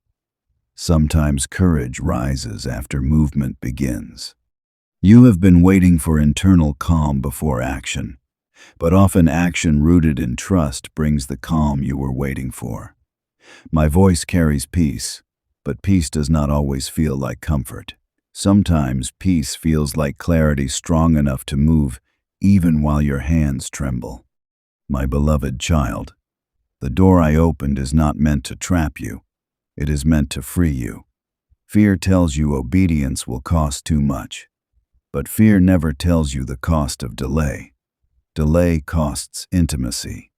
Sometimes courage rises after movement begins. You have been waiting for internal calm before action, but often action rooted in trust brings the calm you were waiting for. My voice carries peace, but peace does not always feel like comfort. Sometimes peace feels like clarity strong enough to move even while your hands tremble. My beloved child, the door I opened is not meant to trap you. It is meant to free you. Fear tells you obedience will cost too much, but fear never tells you the cost of delay. Delay costs intimacy.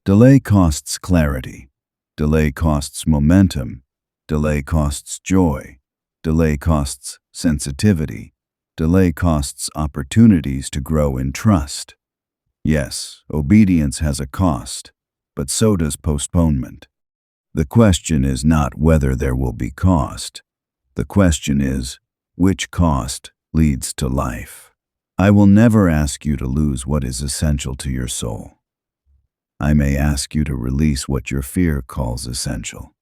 Delay costs clarity. Delay costs momentum. Delay costs joy. Delay costs sensitivity. Delay costs opportunities to grow in trust. Yes, obedience has a cost, but so does postponement. The question is not whether there will be cost. The question is, which cost leads to life? I will never ask you to lose what is essential to your soul. I may ask you to release what your fear calls essential.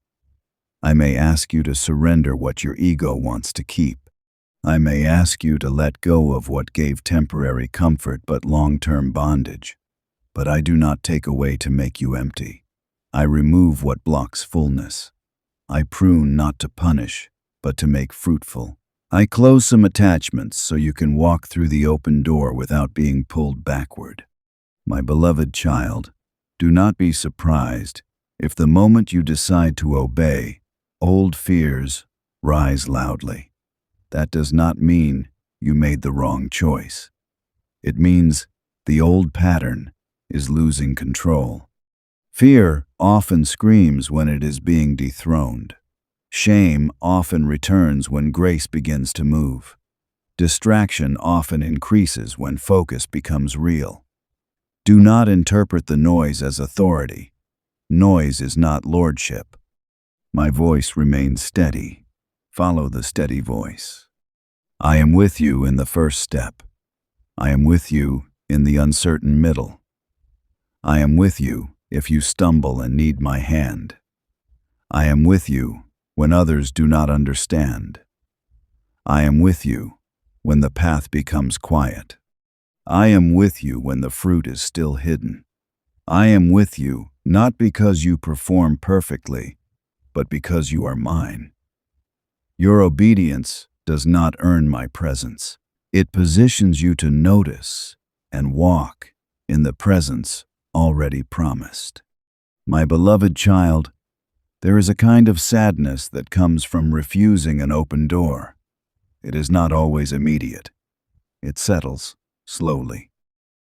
I may ask you to surrender what your ego wants to keep. I may ask you to let go of what gave temporary comfort but long-term bondage. But I do not take away to make you empty. I remove what blocks fullness. I prune not to punish, but to make fruitful. I close some attachments so you can walk through the open door without being pulled backward. My beloved child, do not be surprised if the moment you decide to obey, old fears rise loudly. That does not mean you made the wrong choice. It means the old pattern is losing control. Fear often screams when it is being dethroned. Shame often returns when grace begins to move. Distraction often increases when focus becomes real. Do not interpret the noise as authority. Noise is not lordship. My voice remains steady. Follow the steady voice. I am with you in the first step. I am with you in the uncertain middle. I am with you if you stumble and need my hand. I am with you when others do not understand. I am with you when the path becomes quiet. I am with you when the fruit is still hidden. I am with you not because you perform perfectly, but because you are mine. Your obedience does not earn my presence. It positions you to notice and walk in the presence already promised. My beloved child, there is a kind of sadness that comes from refusing an open door. It is not always immediate. It settles slowly.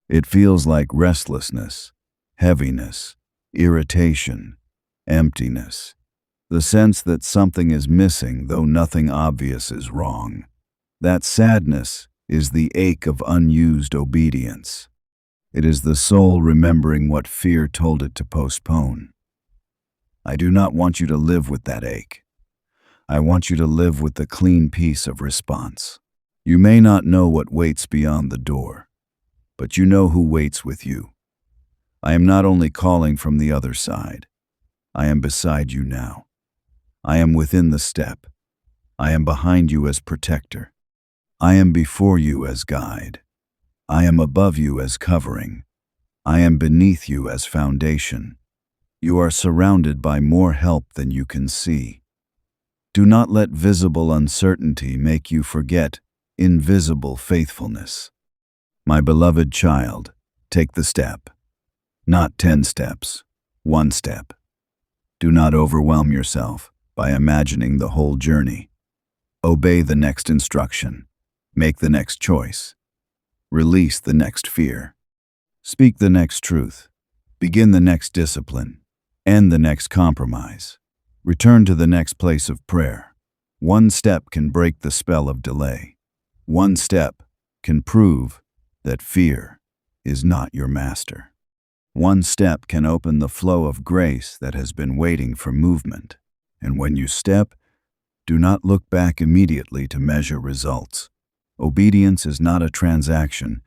It feels like restlessness, heaviness, irritation, emptiness, the sense that something is missing though nothing obvious is wrong. That sadness is the ache of unused obedience. It is the soul remembering what fear told it to postpone. I do not want you to live with that ache. I want you to live with the clean peace of response. You may not know what waits beyond the door, but you know who waits with you. I am not only calling from the other side. I am beside you now. I am within the step. I am behind you as protector. I am before you as guide. I am above you as covering. I am beneath you as foundation. You are surrounded by more help than you can see. Do not let visible uncertainty make you forget invisible faithfulness. My beloved child, take the step. Not 10 steps, 1 step. Do not overwhelm yourself by imagining the whole journey. Obey the next instruction. Make the next choice. Release the next fear. Speak the next truth. Begin the next discipline. End the next compromise. Return to the next place of prayer. 1 step can break the spell of delay. 1 step can prove that fear is not your master. 1 step can open the flow of grace that has been waiting for movement. And when you step, do not look back immediately to measure results. Obedience is not a transaction,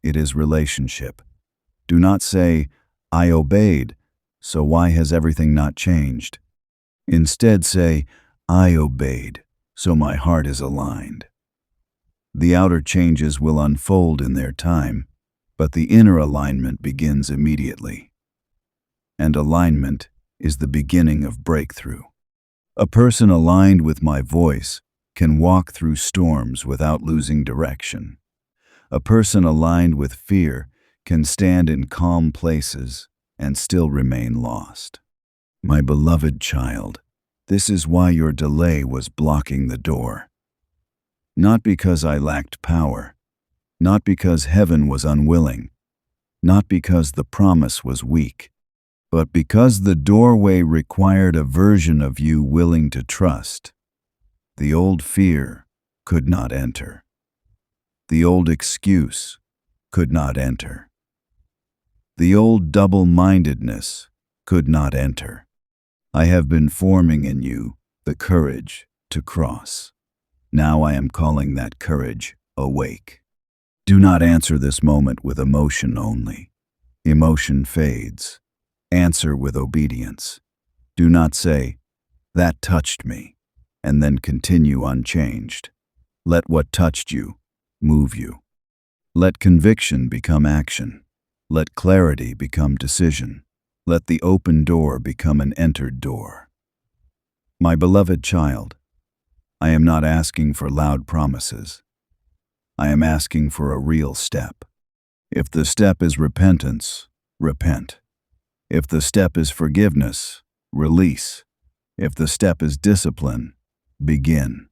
it is relationship. Do not say, I obeyed, so why has everything not changed? Instead say, I obeyed, so my heart is aligned. The outer changes will unfold in their time, but the inner alignment begins immediately. And alignment is the beginning of breakthrough. A person aligned with my voice can walk through storms without losing direction. A person aligned with fear can stand in calm places and still remain lost. My beloved child, this is why your delay was blocking the door. Not because I lacked power, not because heaven was unwilling, not because the promise was weak, but because the doorway required a version of you willing to trust. The old fear could not enter. The old excuse could not enter. The old double-mindedness could not enter. I have been forming in you the courage to cross. Now I am calling that courage awake. Do not answer this moment with emotion only. Emotion fades. Answer with obedience. Do not say, "That touched me," and then continue unchanged. Let what touched you move you. Let conviction become action. Let clarity become decision. Let the open door become an entered door. My beloved child, I am not asking for loud promises. I am asking for a real step. If the step is repentance, repent. If the step is forgiveness, release. If the step is discipline, begin.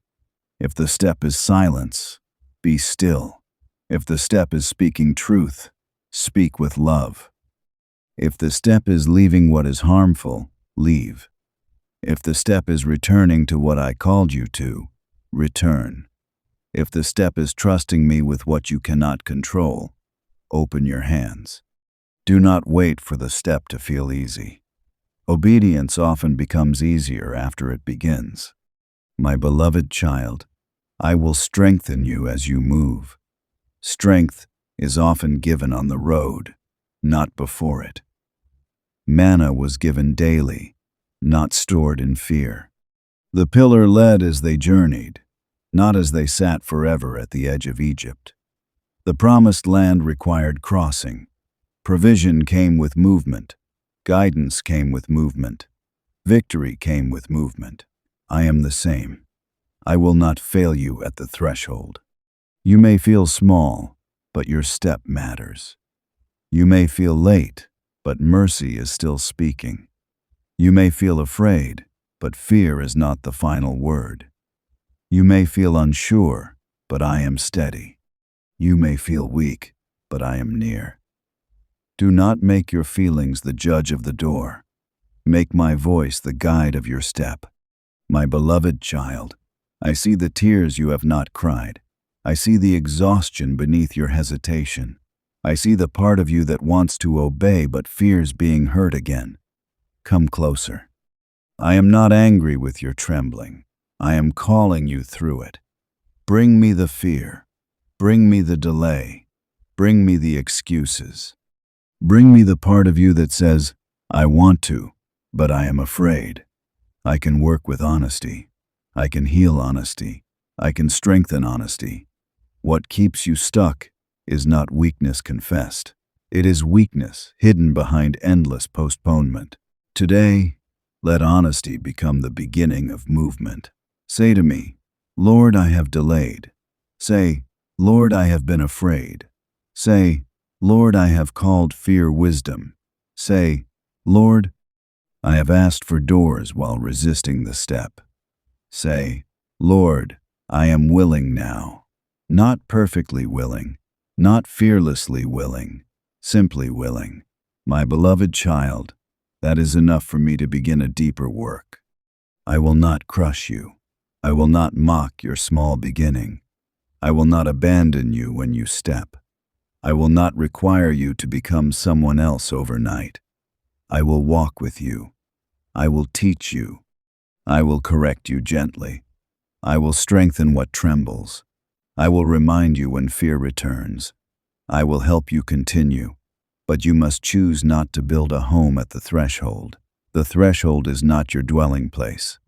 If the step is silence, be still. If the step is speaking truth, speak with love. If the step is leaving what is harmful, leave. If the step is returning to what I called you to, return. If the step is trusting me with what you cannot control, open your hands. Do not wait for the step to feel easy. Obedience often becomes easier after it begins. My beloved child, I will strengthen you as you move. Strength is often given on the road, not before it. Manna was given daily, not stored in fear. The pillar led as they journeyed, not as they sat forever at the edge of Egypt. The promised land required crossing. Provision came with movement. Guidance came with movement. Victory came with movement. I am the same. I will not fail you at the threshold. You may feel small, but your step matters. You may feel late, but mercy is still speaking. You may feel afraid, but fear is not the final word. You may feel unsure, but I am steady. You may feel weak, but I am near. Do not make your feelings the judge of the door. Make my voice the guide of your step. My beloved child, I see the tears you have not cried. I see the exhaustion beneath your hesitation. I see the part of you that wants to obey but fears being hurt again. Come closer. I am not angry with your trembling. I am calling you through it. Bring me the fear. Bring me the delay. Bring me the excuses. Bring me the part of you that says, I want to, but I am afraid. I can work with honesty. I can heal honesty. I can strengthen honesty. What keeps you stuck is not weakness confessed. It is weakness hidden behind endless postponement. Today, let honesty become the beginning of movement. Say to me, Lord, I have delayed. Say, Lord, I have been afraid. Say, Lord, I have called fear wisdom. Say, Lord, I have asked for doors while resisting the step. Say, Lord, I am willing now. Not perfectly willing, not fearlessly willing, simply willing. My beloved child, that is enough for me to begin a deeper work. I will not crush you. I will not mock your small beginning. I will not abandon you when you step. I will not require you to become someone else overnight. I will walk with you. I will teach you. I will correct you gently. I will strengthen what trembles. I will remind you when fear returns. I will help you continue. But you must choose not to build a home at the threshold. The threshold is not your dwelling place.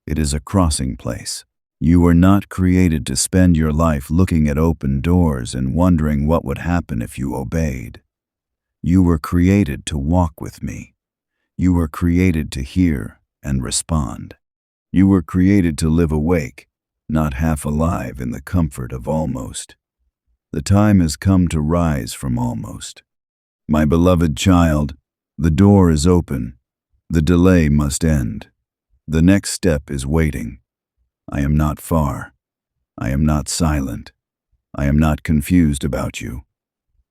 It is a crossing place. You were not created to spend your life looking at open doors and wondering what would happen if you obeyed. You were created to walk with me. You were created to hear and respond. You were created to live awake, not half alive in the comfort of almost. The time has come to rise from almost. My beloved child, the door is open. The delay must end. The next step is waiting. I am not far. I am not silent. I am not confused about you.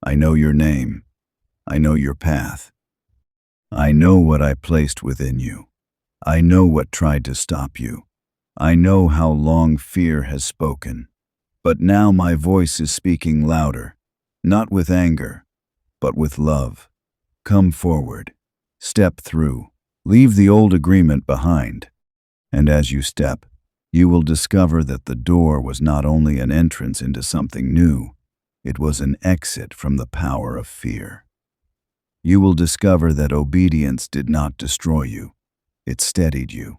I know your name. I know your path. I know what I placed within you. I know what tried to stop you. I know how long fear has spoken. But now my voice is speaking louder, not with anger, but with love. Come forward. Step through. Leave the old agreement behind. And as you step, you will discover that the door was not only an entrance into something new, it was an exit from the power of fear. You will discover that obedience did not destroy you. It steadied you.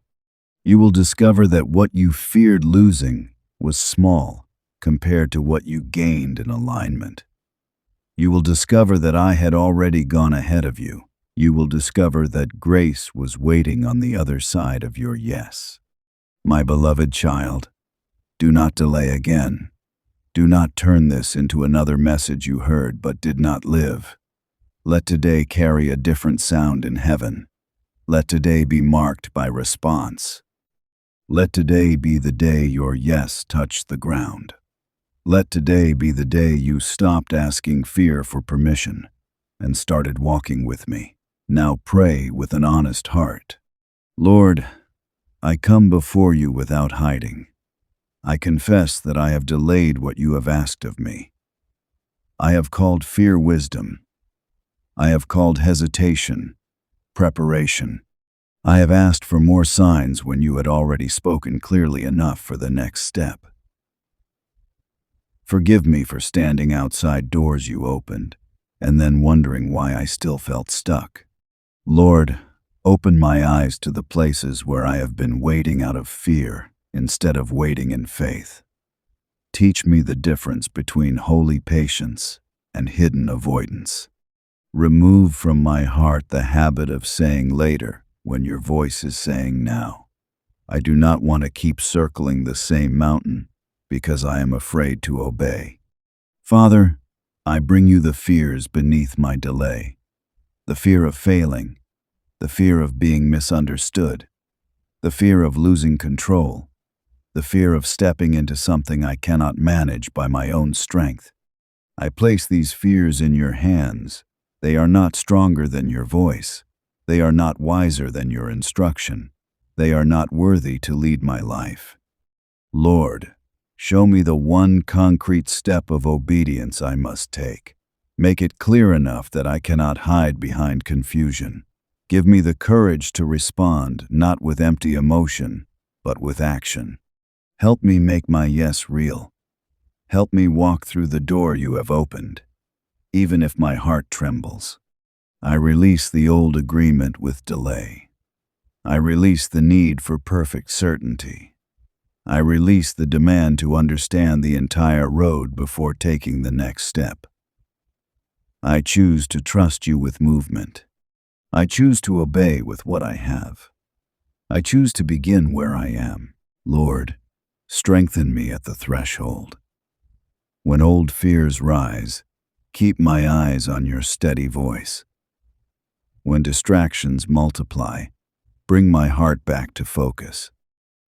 You will discover that what you feared losing was small compared to what you gained in alignment. You will discover that I had already gone ahead of you. You will discover that grace was waiting on the other side of your yes. My beloved child, do not delay again. Do not turn this into another message you heard but did not live. Let today carry a different sound in heaven. Let today be marked by response. Let today be the day your yes touched the ground. Let today be the day you stopped asking fear for permission and started walking with me. Now pray with an honest heart. Lord, I come before you without hiding. I confess that I have delayed what you have asked of me. I have called fear wisdom. I have called hesitation preparation. I have asked for more signs when you had already spoken clearly enough for the next step. Forgive me for standing outside doors you opened and then wondering why I still felt stuck. Lord, open my eyes to the places where I have been waiting out of fear instead of waiting in faith. Teach me the difference between holy patience and hidden avoidance. Remove from my heart the habit of saying later when your voice is saying now. I do not want to keep circling the same mountain because I am afraid to obey. Father, I bring you the fears beneath my delay. The fear of failing, the fear of being misunderstood, the fear of losing control, the fear of stepping into something I cannot manage by my own strength. I place these fears in your hands. They are not stronger than your voice. They are not wiser than your instruction. They are not worthy to lead my life. Lord, show me the one concrete step of obedience I must take. Make it clear enough that I cannot hide behind confusion. Give me the courage to respond, not with empty emotion, but with action. Help me make my yes real. Help me walk through the door you have opened, even if my heart trembles. I release the old agreement with delay. I release the need for perfect certainty. I release the demand to understand the entire road before taking the next step. I choose to trust you with movement. I choose to obey with what I have. I choose to begin where I am. Lord, strengthen me at the threshold. When old fears rise, keep my eyes on your steady voice. When distractions multiply, bring my heart back to focus.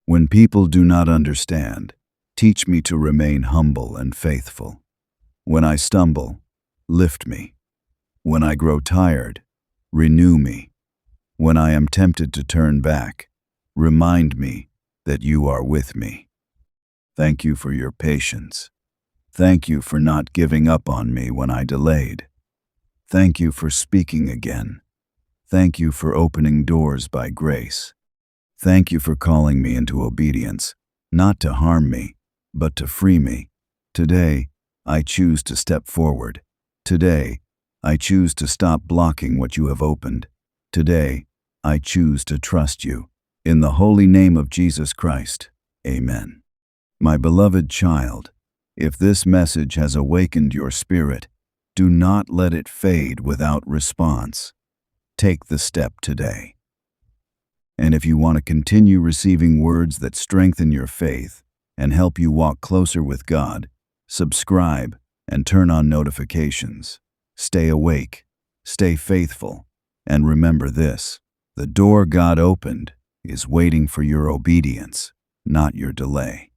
When people do not understand, teach me to remain humble and faithful. When I stumble, lift me. When I grow tired, renew me. When I am tempted to turn back, remind me that you are with me. Thank you for your patience. Thank you for not giving up on me when I delayed. Thank you for speaking again. Thank you for opening doors by grace. Thank you for calling me into obedience, not to harm me, but to free me. Today, I choose to step forward. Today, I choose to stop blocking what you have opened. Today, I choose to trust you. In the holy name of Jesus Christ, amen. My beloved child, if this message has awakened your spirit, do not let it fade without response. Take the step today. And if you want to continue receiving words that strengthen your faith and help you walk closer with God, subscribe and turn on notifications. Stay awake, stay faithful, and remember this: the door God opened is waiting for your obedience, not your delay.